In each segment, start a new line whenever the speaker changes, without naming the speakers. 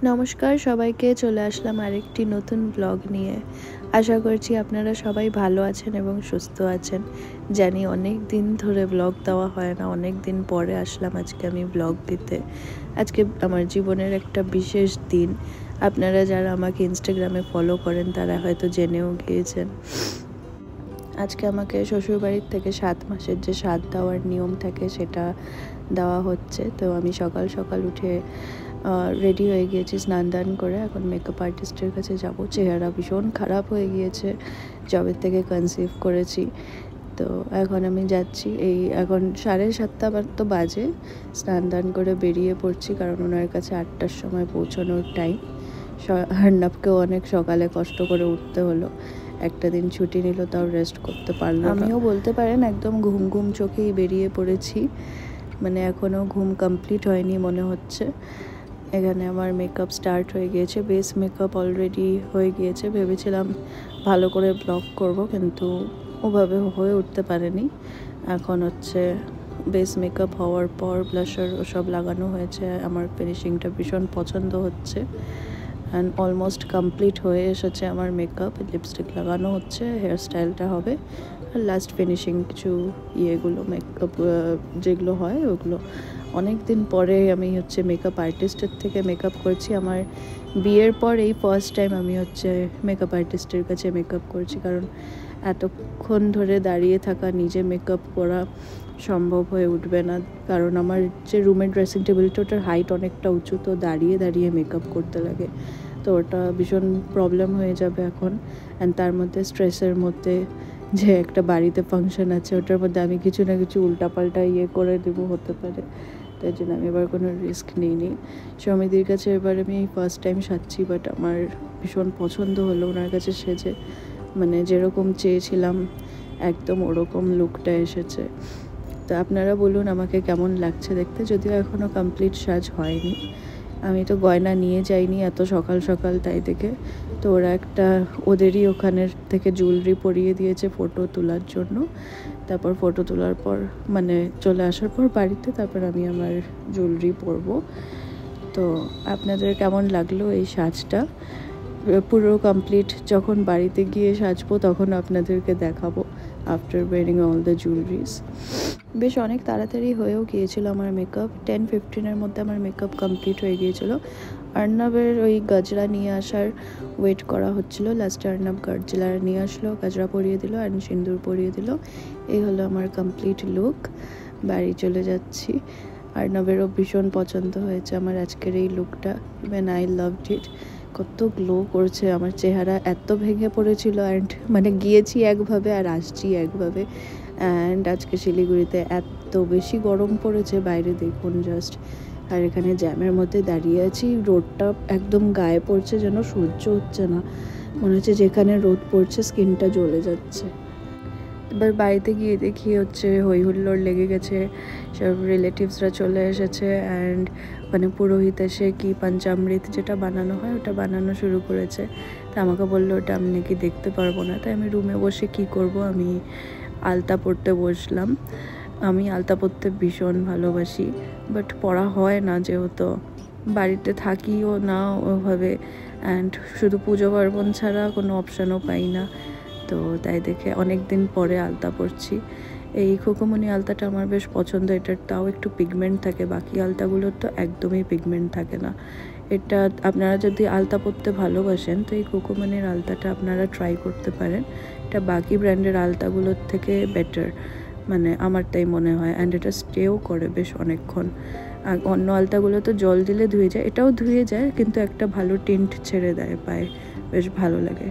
নমস্কার সবাইকে, চলে আসলাম আরেকটি নতুন ব্লগ নিয়ে। আশা করছি আপনারা সবাই ভালো আছেন এবং সুস্থ আছেন। জানি অনেক দিন ধরে ব্লগ দেওয়া হয় না, অনেক দিন পরে আসলাম আজকে আমি ব্লগ দিতে। আজকে আমার জীবনের একটা বিশেষ দিন। আপনারা যারা আমাকে ইনস্টাগ্রামে ফলো করেন তারা হয়তো জেনেও গিয়েছেন। আজকে আমাকে শ্বশুরবাড়ির থেকে 7 মাসের যে সাধ দেওয়ার নিয়ম থাকে সেটা দেওয়া হচ্ছে। তো আমি সকাল সকাল উঠে রেডি হয়ে গিয়েছি, স্নান দান করে এখন মেকআপ আর্টিস্টের কাছে যাব। চেহারা ভীষণ খারাপ হয়ে গিয়েছে যবে থেকে কনসিভ করেছি। তো এখন আমি যাচ্ছি, এখন 7:30 তো বাজে। স্নান দান করে বেরিয়ে পড়ছি, কারণ ওনার কাছে 8টার সময় পৌঁছানোর টাইম। হার্নাবকেও অনেক সকালে কষ্ট করে উঠতে হলো, একটা দিন ছুটি নিল, তাও রেস্ট করতে পারলো। আমিও বলতে পারেন একদম ঘুম ঘুম চোখেই বেরিয়ে পড়েছি, মানে এখনও ঘুম কমপ্লিট হয়নি মনে হচ্ছে। এখানে আমার মেকআপ স্টার্ট হয়ে গিয়েছে, বেস মেকআপ অলরেডি হয়ে গিয়েছে। ভেবেছিলাম ভালো করে ব্লগ করব, কিন্তু ওভাবে হয়ে উঠতে পারেনি। এখন হচ্ছে বেস মেকআপ হওয়ার পর ব্লাশার ওসব লাগানো হয়েছে। আমার ফিনিশিংটা ভীষণ পছন্দ হচ্ছে অ্যান্ড অলমোস্ট কমপ্লিট হয়ে এসেছে আমার মেকআপ। লিপস্টিক লাগানো হচ্ছে, হেয়ার স্টাইলটা হবে, আর লাস্ট ফিনিশিং কিছু ইয়েগুলো মেকআপ যেগুলো হয় ওগুলো। অনেক দিন পরে আমি হচ্ছে মেকআপ আর্টিস্টের থেকে মেকআপ করছি। আমার বিয়ের পর এই ফার্স্ট টাইম আমি হচ্ছে মেকআপ আর্টিস্টের কাছে মেকআপ করছি, কারণ এতক্ষণ ধরে দাঁড়িয়ে থাকা, নিজে মেকআপ করা সম্ভব হয়ে উঠবে না। কারণ আমার যে রুমের ড্রেসিং টেবিলটা, ওটার হাইট অনেকটা উঁচু, তো দাঁড়িয়ে দাঁড়িয়ে মেকআপ করতে লাগে, তো ওটা ভীষণ প্রবলেম হয়ে যাবে এখন। অ্যান্ড তার মধ্যে স্ট্রেসের মধ্যে যে একটা বাড়িতে ফাংশন আছে, ওটার মধ্যে আমি কিছু না কিছু উল্টাপাল্টা করে দেবো, হতে পারে। তাই জন্য আমি এবার কোনো রিস্ক নিইনি। সমিতির কাছে এবার আমি ফার্স্ট টাইম সাজছি, বাট আমার ভীষণ পছন্দ হলো ওনার কাছে সেজে। মানে যেরকম চেয়েছিলাম একদম ওরকম লুকটা এসেছে। তো আপনারা বলুন আমাকে কেমন লাগছে দেখতে। যদিও এখনও কমপ্লিট সাজ হয়নি, আমি তো গয়না নিয়ে যাইনি এত সকাল সকাল, তাই দেখে তো ওরা ওদেরই ওখানের থেকে জুয়েলারি পরিয়ে দিয়েছে ফটো তোলার জন্য। তারপর ফটো তোলার পর মানে চলে আসার পর বাড়িতে, তারপর আমি আমার জুয়েলারি পরবো। তো আপনাদের কেমন লাগলো এই সাজটা? পুরো কমপ্লিট যখন বাড়িতে গিয়ে সাজবো তখন আপনাদেরকে দেখাবো after wearing all the jewelleries. বেশ অনেক তাড়াতাড়ি হয়েও গিয়েছিল আমার মেকআপ, 10-15-এর মধ্যে আমার মেকআপ কমপ্লিট হয়ে গিয়েছিল। অর্ণবের ওই গজরা নিয়ে আসার ওয়েট করা হচ্ছিলো। লাস্টে অর্ণব গজরা নিয়ে আসলো, গজরা পরিয়ে দিল আর সিঁদুর পরিয়ে দিল। এই হলো আমার কমপ্লিট লুক। বাড়ি চলে যাচ্ছি। অর্ণবেরও ভীষণ পছন্দ হয়েছে আমার আজকের এই লুকটা, ইভেন আই লাভড ইট। কত গ্লো করছে আমার চেহারা, এত ভেঙে পড়েছিল। অ্যান্ড মানে গিয়েছি একভাবে আর আসছি একভাবে। অ্যান্ড আজকে শিলিগুড়িতে এত বেশি গরম পড়েছে, বাইরে দেখুন জাস্ট। আর এখানে জ্যামের মধ্যে দাঁড়িয়ে আছি, রোদটা একদম গায়ে পড়ছে, যেন সহ্য হচ্ছে না। মনে হচ্ছে যেখানে রোদ পড়ছে স্কিনটা জ্বলে যাচ্ছে। এবার বাড়িতে গিয়ে দেখি হচ্ছে হই হুল্লোড় লেগে গেছে, সব রিলেটিভসরা চলে এসেছে। অ্যান্ড মানে পুরোহিত এসে কি পঞ্চামৃত যেটা বানানো হয় ওটা বানানো শুরু করেছে। তা আমাকে বললো ওটা আমি নাকি দেখতে পারবো না। তাই আমি রুমে বসে কি করব, আমি আলতা পরতে বসলাম। আমি আলতা পরতে ভীষণ ভালোবাসি, বাট পরা হয় না, যেহেতু বাড়িতে থাকিও না ওভাবে। অ্যান্ড শুধু পুজো পার্বণ ছাড়া কোনো অপশানও পাই না, তো তাই দেখে অনেক দিন পরে আলতা পরছি। এই খুকুমনি আলতাটা আমার বেশ পছন্দ, এটার তাও একটু পিগমেন্ট থাকে, বাকি আলতাগুলোর তো একদমই পিগমেন্ট থাকে না। এটা আপনারা যদি আলতা পরতে ভালোবাসেন তো এই খুকুমনির আলতাটা আপনারা ট্রাই করতে পারেন। এটা বাকি ব্র্যান্ডের আলতাগুলোর থেকে বেটার, মানে আমার তাই মনে হয়। অ্যান্ড এটা স্টেও করে বেশ অনেকক্ষণ। আর অন্য আলতাগুলো তো জল দিলে ধুয়ে যায়, এটাও ধুয়ে যায়, কিন্তু একটা ভালো টিন্ট ছেড়ে দেয় পায়ে, বেশ ভালো লাগে।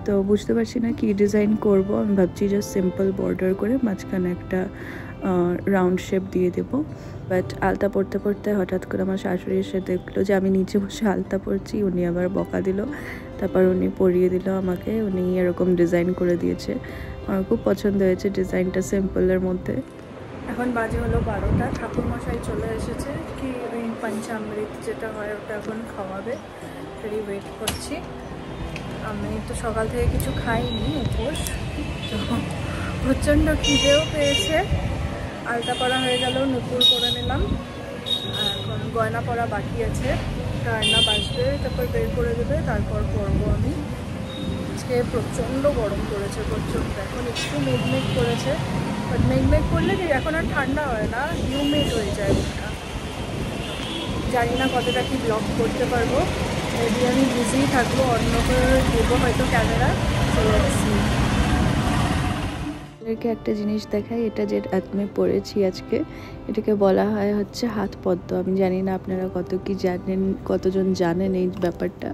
তো বুঝতে পারছি না কি ডিজাইন করব। আমি ভাবছি জাস্ট সিম্পল বর্ডার করে মাঝখানে একটা রাউন্ড শেপ দিয়ে দেবো। বাট আলতা পরতে পরতে হঠাৎ করে আমার শাশুড়ি এসে দেখলো যে আমি নিচে বসে আলতা পরছি, উনি আবার বকা দিল। তারপর উনি পরিয়ে দিল আমাকে, উনি এরকম ডিজাইন করে দিয়েছে। আমার খুব পছন্দ হয়েছে ডিজাইনটা, সিম্পলের মধ্যে। এখন বাজে হলো 12টা, ঠাকুরমশাই চলে এসেছে, কি ওই পঞ্চামৃত যেটা হয় ওটা এখন খাওয়াবে, সেটাই ওয়েট করছি। আমি তো সকাল থেকে কিছু খাইনি, উপোস, তো প্রচণ্ড খিদেও পেয়েছে। আলতা পরা হয়ে গেল, নুপুর করে নিলাম, আর এখন গয়না পরা বাকি আছে।
একটা আয়না বাজবে, তারপর বের করে দেবে, তারপর পরবো আমি। আজকে প্রচণ্ড গরম পড়েছে, প্রচণ্ড। এখন একটু মেঘমেঘ করেছে, বাট মেঘমেঘ করলে কি এখন আর ঠান্ডা হয় না, হিউমিড হয়ে যায় ওটা। জানি না কতটা কি ব্লগ করতে পারবো, মেবি আমি বিজি থাকবো, অন্য করে দেবো হয়তো ক্যামেরা।
এটাকে একটা জিনিস দেখাই, এটা যে আমি পরেছি আজকে, এটাকে বলা হয় হচ্ছে হাত পদ্ম। আমি জানি না আপনারা কতজন জানেন এই ব্যাপারটা।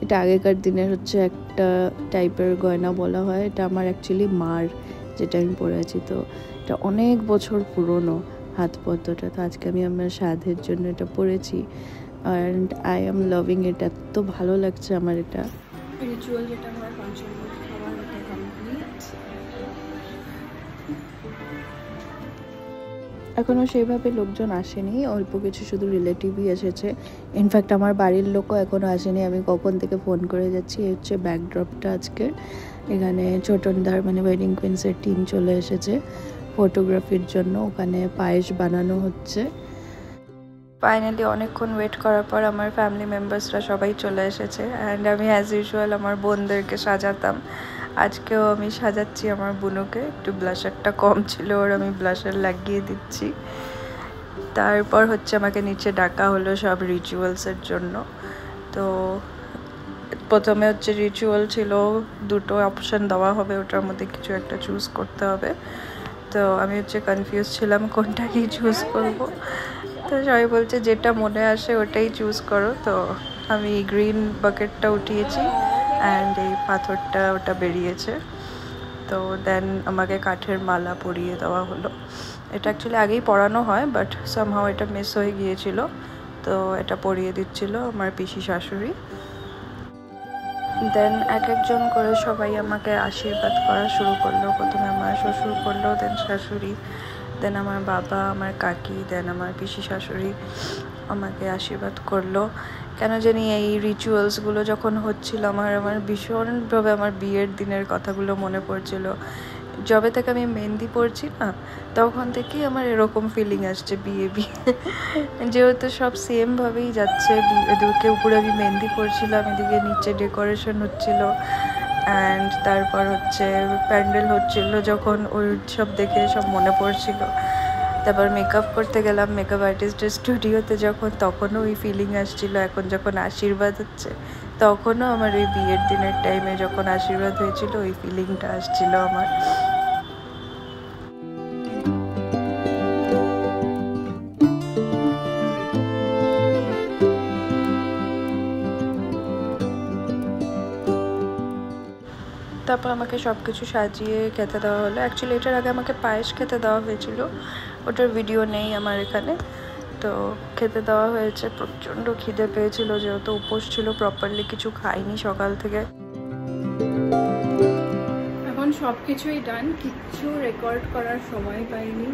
এটা আগেকার দিনের হচ্ছে একটা টাইপের গয়না বলা হয়। এটা আমার অ্যাকচুয়ালি মার, যেটা আমি পরে আছি। তো এটা অনেক বছর পুরনো হাত পদ্মটা। তো আজকে আমি আমার সাধের জন্য এটা পরেছি, অ্যান্ড আই এম লাভিং ইট। এত ভালো লাগছে আমার এটা।
রিচুয়াল যেটা আমার ফাংশন খাওয়ার ওটা কমপ্লিট।
এখনও সেইভাবে লোকজন আসেনি, অল্প কিছু শুধু রিলেটিভই এসেছে। ইনফ্যাক্ট আমার বাড়ির লোকও এখনও আসেনি। আমি কখন থেকে ফোন করে যাচ্ছি। এই হচ্ছে ব্যাকড্রপটা আজকে। এখানে ছোটনদার মানে ওয়েডিং কুইন্সের টিম চলে এসেছে ফটোগ্রাফির জন্য। ওখানে পায়েস বানানো হচ্ছে। ফাইনালি অনেকক্ষণ ওয়েট করার পর আমার ফ্যামিলি মেম্বার্সরা সবাই চলে এসেছে। অ্যান্ড আমি অ্যাজ ইউজুয়াল আমার বোনদেরকে সাজাতাম, আজকেও আমি সাজাচ্ছি আমার বোনকে। একটু ব্লাশারটা কম ছিল ওর, আমি ব্লাশার লাগিয়ে দিচ্ছি। তারপর হচ্ছে আমাকে নিচে ডাকা হলো সব রিচুয়ালসের জন্য। তো প্রথমে হচ্ছে রিচুয়াল ছিল, দুটো অপশান দেওয়া হবে, ওটার মধ্যে কিছু একটা চুজ করতে হবে। তো আমি হচ্ছে কনফিউজ ছিলাম কোনটা কি চুজ করব। তো সবাই বলছে যেটা মনে আসে ওটাই চুজ করো। তো আমি গ্রিন বাকেটটা উঠিয়েছি, অ্যান্ড এই পাথরটা ওটা বেরিয়েছে। তো দেন আমাকে কাঠের মালা পরিয়ে দেওয়া হলো। এটা অ্যাকচুয়ালি আগেই পরানো হয়, বাট সামহাও এটা মিস হয়ে গিয়েছিল। তো এটা পরিয়ে দিচ্ছিল আমার পিসি শাশুড়ি। দেন এক একজন করে সবাই আমাকে আশীর্বাদ করা শুরু করলো। প্রথমে আমার শ্বশুর করলো, দেন শাশুড়ি, দেন আমার বাবা, আমার কাকি, দেন আমার পিসি শাশুড়ি আমাকে আশীর্বাদ করলো। কেন জানি এই রিচুয়ালসগুলো যখন হচ্ছিল আমার ভীষণভাবে আমার বিয়ের দিনের কথাগুলো মনে পড়ছিল। যবে থেকে আমি মেহেন্দি পরছি না, তখন থেকেই আমার এরকম ফিলিং আসছে বিয়ে যেহেতু সব সেমভাবেই যাচ্ছে। এদিকে উপরে আমি মেহেন্দি পরছিলাম, এদিকে নিচে ডেকোরেশন হচ্ছিল, অ্যান্ড তারপর হচ্ছে প্যান্ডেল হচ্ছিল। যখন ওই সব দেখে সব মনে পড়ছিল। তারপর মেকআপ করতে গেলাম মেকআপ আর্টিস্টের স্টুডিওতে যখন, তখনও ওই ফিলিং আসছিল। এখন যখন আশীর্বাদ হচ্ছে, তখনও আমার ওই বিয়ের দিনের টাইমে যখন আশীর্বাদ হয়েছিল ওই ফিলিংটা আসছিল আমার। তারপর আমাকে সব কিছু সাজিয়ে খেতে দেওয়া হলো। অ্যাকচুয়ালি এটার আগে আমাকে পায়েস খেতে দেওয়া হয়েছিল, ওটার ভিডিও নেই আমার এখানে। তো খেতে দেওয়া হয়েছে। প্রচণ্ড খিদে পেয়েছিল, যেহেতু উপোস ছিল, প্রপারলি কিছু খাইনি সকাল থেকে।
এখন সব কিছুই ডান, কিচ্ছু রেকর্ড করার সময় পাইনি।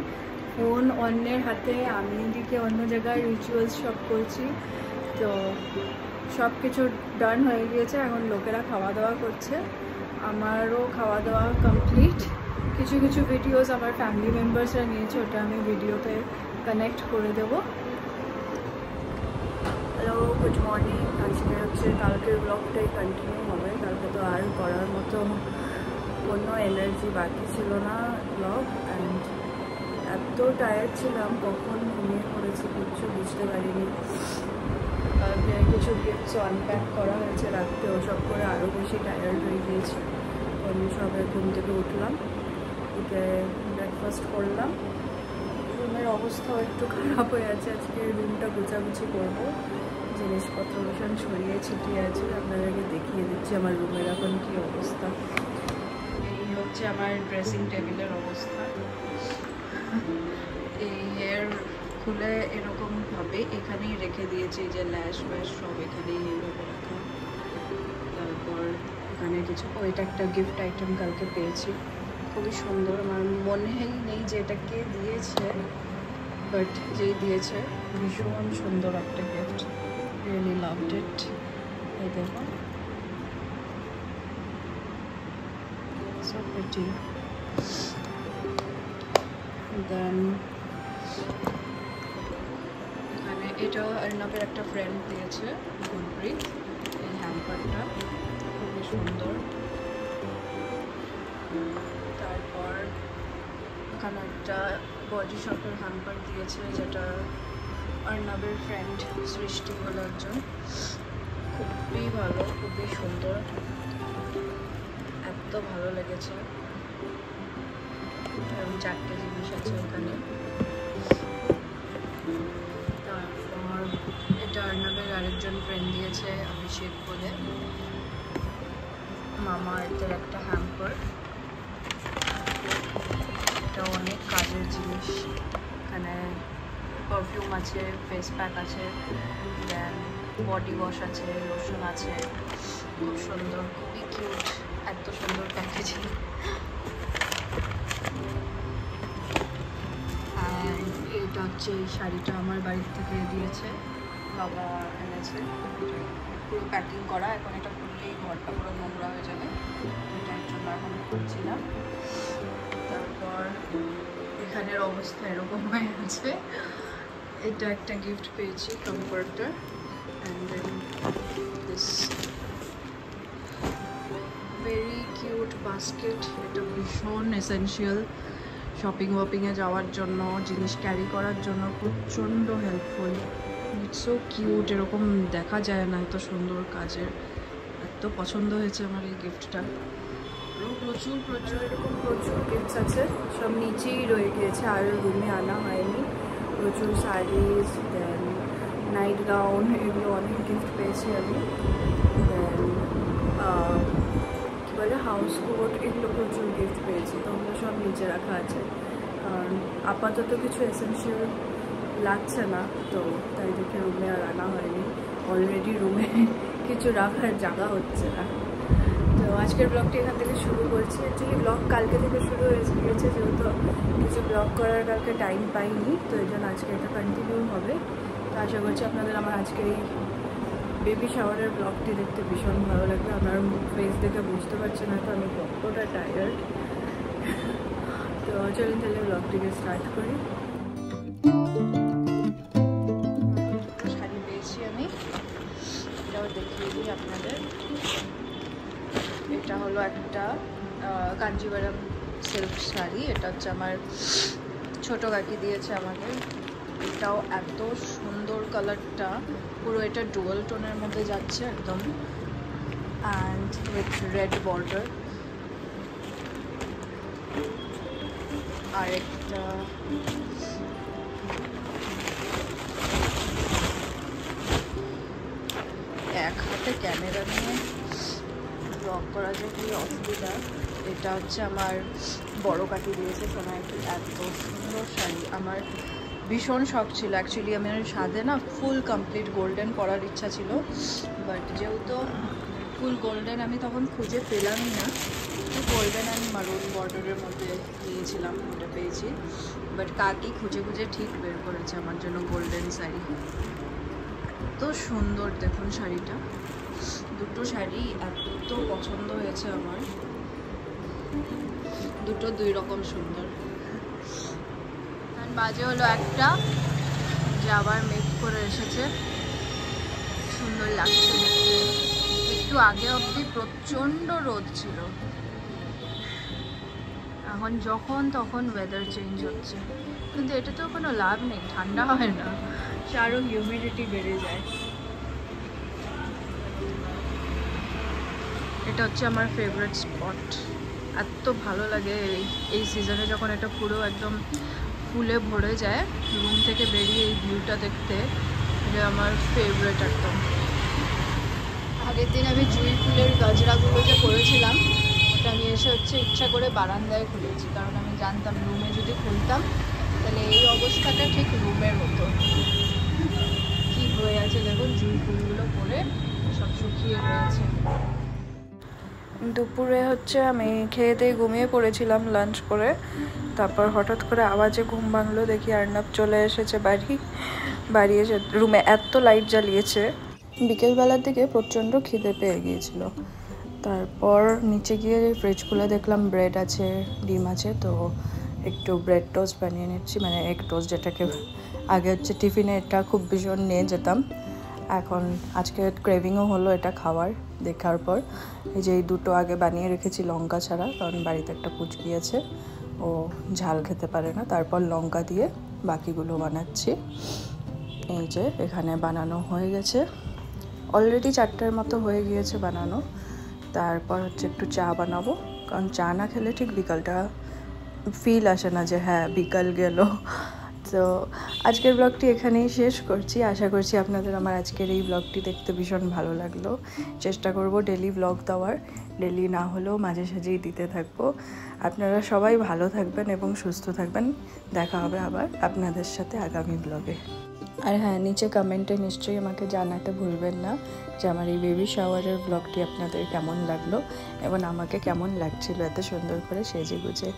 ফোন অন্যের হাতে, আমি এদিকে অন্য জায়গায় রিচুয়ালস সব করছি। তো সব কিছু ডান হয়ে গিয়েছে। এখন লোকেরা খাওয়া দাওয়া করছে, আমারও খাওয়া দাওয়া কমপ্লিট। কিছু কিছু ভিডিওস আমার ফ্যামিলি মেম্বার্সরা নিয়েছে, ওটা আমি ভিডিওতে কানেক্ট করে দেবো। Hello, good morning. আজকে হচ্ছে কালকের ব্লগটাই কন্টিনিউ হবে। কালকে তো আর করার মতো কোনো এনার্জি বাকি ছিল না ব্লগ। অ্যান্ড এত টায়ার্ড ছিলাম, কখন ঘুমিয়ে পড়েছি কিছু বুঝতে পারিনি। কালকে কিছু গিফটসও আনপ্যাক করা হয়েছে রাখতে, ওসব করে আরও বেশি টায়ার্ড হয়ে গিয়েছি। আমি সবাই ঘুম থেকে উঠলাম, উঠে ব্রেকফাস্ট করলাম। রুমের অবস্থাও একটু খারাপ হয়ে আছে। আজকে রুমটা গুছাগুছি করবো, জিনিসপত্র ভীষণ ছড়িয়ে ছিটিয়ে আছে। আপনাদেরকে দেখিয়ে দিচ্ছি আমার রুমের এখন কী অবস্থা। এই হচ্ছে আমার ড্রেসিং টেবিলের অবস্থা। এই হেয়ার খুলে এরকমভাবে এখানেই রেখে দিয়েছি, যে ল্যাশ ব্যাশ সব এখানেই এভাবে রাখা। তারপর এখানে কিছু, এটা একটা গিফট আইটেম কালকে পেয়েছি, খুবই সুন্দর। আমার মনেই নেই যে এটা কে দিয়েছে, বাট যেই দিয়েছে ভীষণ সুন্দর একটা গিফট, রিয়েলি লাভড ইট। এই দেখো, সো প্রিটি। দেন এখানে এটা অর্ণবের একটা ফ্রেন্ড দিয়েছে, গুরপ্রীত। এই হ্যাম্পারটা খুবই সুন্দর। তারপর এখানে একটা বডি শপের হ্যাম্পার দিয়েছে, যেটা অর্ণবের ফ্রেন্ড সৃষ্টি হলো একজন। খুবই ভালো, খুবই সুন্দর, এত ভালো লেগেছে। এবং 4টে জিনিস আছে এখানে। তারপর এটা অর্ণবের আরেকজন ফ্রেন্ড দিয়েছে, অভিষেক বলে, মামা আর্থের একটা হ্যাম্পার। এটা অনেক কাজের জিনিস, এখানে পারফিউম আছে, ফেস প্যাক আছে, দেন বডি ওয়াশ আছে, লোশন আছে। খুব সুন্দর, খুবই কিউট, এত সুন্দর প্যাকেজিং। এটা হচ্ছে এই শাড়িটা আমার বাড়ির থেকে দিয়েছে, বাবা এনেছে, পুরো প্যাকিং করা। এখন এটা খুললেই ঘরটা পুরো নোংরা হয়ে যাবে, এটার জন্য এখন খুলছিলাম। তারপর এখানের অবস্থা এরকম হয়ে আছে। এটা একটা গিফট পেয়েছি, comforter, and then this very cute basket. এটা ভীষণ এসেনশিয়াল শপিং ওয়াপিংয়ে যাওয়ার জন্য, জিনিস ক্যারি করার জন্য প্রচণ্ড হেল্পফুল। ইটস সো কিউট, এরকম দেখা যায় না এত সুন্দর কাজের। এত পছন্দ হয়েছে আমার এই গিফটটা। প্রচুর প্রচুর এরকম প্রচুর গিফটস আছে, সব নিচেই রয়ে গিয়েছে, আর রুমে আনা হয়নি। প্রচুর শাড়িজ, দেন নাইট গাউন, এগুলো অনেক গিফট পেয়েছি আমি। দেন কী বলে হাউস কোট, এগুলো প্রচুর গিফট পেয়েছি। তো ওগুলো সব নিচে রাখা আছে, কারণ আপাতত কিছু এসেনশিয়াল লাগছে না, তো তাই দেখে রুমে আর আনা হয়নি। অলরেডি রুমে কিছু রাখার জায়গা হচ্ছে না। তো আজকের ব্লগটি এখান থেকে শুরু করছি। অ্যাকচুয়ালি ব্লগ কালকে থেকে শুরু হয়ে গিয়েছে, যেহেতু কিছু ব্লগ করার কালকে টাইম পাইনি, তো এই জন্য আজকে এটা কন্টিনিউ হবে। তো আশা করছি আপনাদের আমার আজকের এই বেবি শাওয়ারের ব্লগটি দেখতে ভীষণ ভালো লাগবে। আপনার ফেস দেখে বুঝতে পারছেন না তো আমি কতটা টায়ার্ড। তো চলুন তাহলে ব্লগটিকে স্টার্ট করি। শাড়ি পেয়েছি আমি, এটাও দেখিয়ে দিই আপনাদের। এটা হলো একটা কাঞ্জিভারাম সিল্ক শাড়ি, এটা হচ্ছে আমার ছোট কাকি দিয়েছে আমাকে। এটাও এত সুন্দর কালারটা, পুরো এটা ডুয়াল টোনের মধ্যে যাচ্ছে একদম, অ্যান্ড উইথ রেড বর্ডার। আর একটা এক হাতে ক্যামেরা নিয়ে ব্লগ করা যে কি অসুবিধা। এটা হচ্ছে আমার বড় কাকি দিয়েছে সোনাইটি, এত সুন্দর শাড়ি। আমার ভীষণ শখ ছিল অ্যাকচুয়ালি, আমার সাথে না ফুল কমপ্লিট গোল্ডেন পরার ইচ্ছা ছিল, বাট যেহেতু ফুল গোল্ডেন আমি তখন খুঁজে পেলামই না, তো গোল্ডেন অ্যান্ড মারুন বর্ডারের মধ্যে নিয়েছিলাম, ওটা পেয়েছি। বাট কাকি খুঁজে খুঁজে ঠিক বের করেছে আমার জন্য গোল্ডেন শাড়ি। এত সুন্দর দেখুন শাড়িটা, দুটো শাড়ি এত পছন্দ হয়েছে আমার, দুটো দুই রকম সুন্দর। বাজে হলো একটা, যে আবার মেক করে এসেছে, সুন্দর লাগছে দেখতে। একটু আগে অবধি প্রচণ্ড রোদ ছিল, এখন যখন তখন ওয়েদার চেঞ্জ হচ্ছে, কিন্তু এটাতেও কোনো লাভ নেই, ঠান্ডা হয় না, আরও হিউমিডিটি বেড়ে যায়। এটা হচ্ছে আমার ফেভারিট স্পট, এত ভালো লাগে এই সিজনে যখন এটা পুরো একদম ফুলে ভরে যায়, রুম থেকে বেরিয়ে এই ভিউটা দেখতে, এটা আমার ফেভারিট একদম। আগের দিন আমি জুঁই ফুলের গজরাগুলো যে করেছিলাম, ওটা আমি এসে হচ্ছে ইচ্ছা করে বারান্দায় খুলেছি, কারণ আমি জানতাম রুমে যদি খুলতাম তাহলে এই অবস্থাটা ঠিক রুমের মতো। কি হয়ে আছে দেখুন, জুঁই ফুলগুলো পরে সব শুকিয়ে রয়েছে। দুপুরে হচ্ছে আমি খেয়ে দিয়ে ঘুমিয়ে পড়েছিলাম লাঞ্চ করে, তারপর হঠাৎ করে আওয়াজে ঘুম ভাঙলো, দেখি অর্ণব চলে এসেছে বাড়ি এসে রুমে এত লাইট জ্বালিয়েছে। বিকেলবেলার দিকে প্রচণ্ড খিদে পেয়ে গিয়েছিল, তারপর নিচে গিয়ে ফ্রিজ খুলে দেখলাম ব্রেড আছে, ডিম আছে, তো একটু ব্রেড টোস্ট বানিয়ে নিচ্ছি, মানে এগ টোস্ট যেটাকে আগে হচ্ছে টিফিনে এটা খুব ভীষণ নিয়ে যেতাম, এখন আজকে ক্রেভিংও হলো এটা খাওয়ার দেখার পর। এই যে এই দুটো আগে বানিয়ে রেখেছি লঙ্কা ছাড়া, কারণ বাড়িতে একটা পুচকি আছে, ও ঝাল খেতে পারে না, তারপর লঙ্কা দিয়ে বাকিগুলো বানাচ্ছি। এই যে এখানে বানানো হয়ে গেছে, অলরেডি 4টার মতো হয়ে গিয়েছে বানানো। তারপর হচ্ছে একটু চা বানাবো, কারণ চা না খেলে ঠিক বিকালটা ফিল আসে না যে হ্যাঁ বিকাল গেল। তো আজকের ব্লগটি এখানেই শেষ করছি। আশা করছি আপনাদের আমার আজকের এই ব্লগটি দেখতে ভীষণ ভালো লাগলো। চেষ্টা করব ডেলি ব্লগ দেওয়ার, ডেলি না হলেও মাঝে সাঝেই দিতে থাকবো। আপনারা সবাই ভালো থাকবেন এবং সুস্থ থাকবেন। দেখা হবে আবার আপনাদের সাথে আগামী ব্লগে। আর হ্যাঁ, নিচে কমেন্টে নিশ্চয়ই আমাকে জানাতে ভুলবেন না যে আমার এই বেবি শাওয়ারের ব্লগটি আপনাদের কেমন লাগলো এবং আমাকে কেমন লাগছিল এত সুন্দর করে সেজে গুজে।